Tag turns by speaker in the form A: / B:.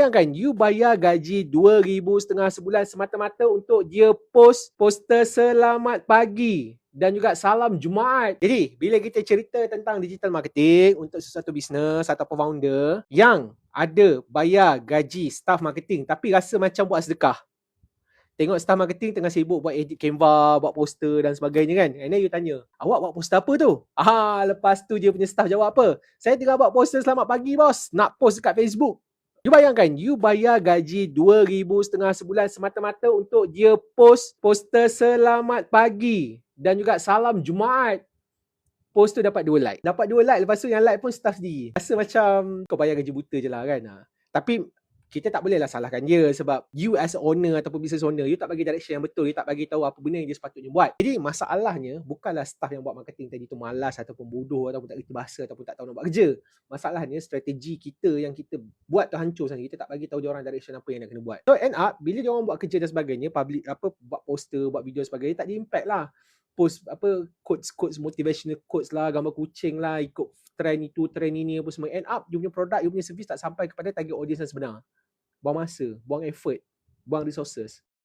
A: bayangkan, you bayar gaji 2,500 sebulan semata-mata untuk dia post poster selamat pagi dan juga salam Jumaat. Jadi, bila kita cerita tentang digital marketing untuk sesuatu bisnes ataupun founder yang ada bayar gaji staff marketing tapi rasa macam buat sedekah. Tengok staff marketing tengah sibuk buat edit Canva, buat poster dan sebagainya kan. And then you tanya, awak buat poster apa tu? Lepas tu dia punya staff jawab apa? Saya tengah buat poster selamat pagi bos, nak post dekat Facebook. You bayangkan, you bayar gaji 2,500 sebulan semata-mata untuk dia post poster selamat pagi dan juga salam Jumaat. Post tu dapat 2 like. Dapat 2 like, lepas tu yang like pun staff sendiri. Rasa macam kau bayar gaji buta je lah kan. Tapi kita tak bolehlah salahkan dia sebab you as owner ataupun business owner, you tak bagi direction yang betul, you tak bagi tahu apa benda yang dia sepatutnya buat. Jadi masalahnya bukanlah staff yang buat marketing tadi tu malas ataupun bodoh ataupun tak kerti bahasa ataupun tak tahu nak buat kerja. Masalahnya strategi kita yang kita buat tu hancur sangat. Kita tak bagi tahu dia orang direction apa yang nak kena buat. So end up bila dia orang buat kerja dan sebagainya, public buat poster, buat video sebagainya, tak ada impact lah. Post quotes motivational quotes lah, gambar kucing lah, ikut trend itu, trend ini apa semua. End up you punya produk, you punya service tak sampai kepada target audience yang sebenar. Buang masa, buang effort, buang resources.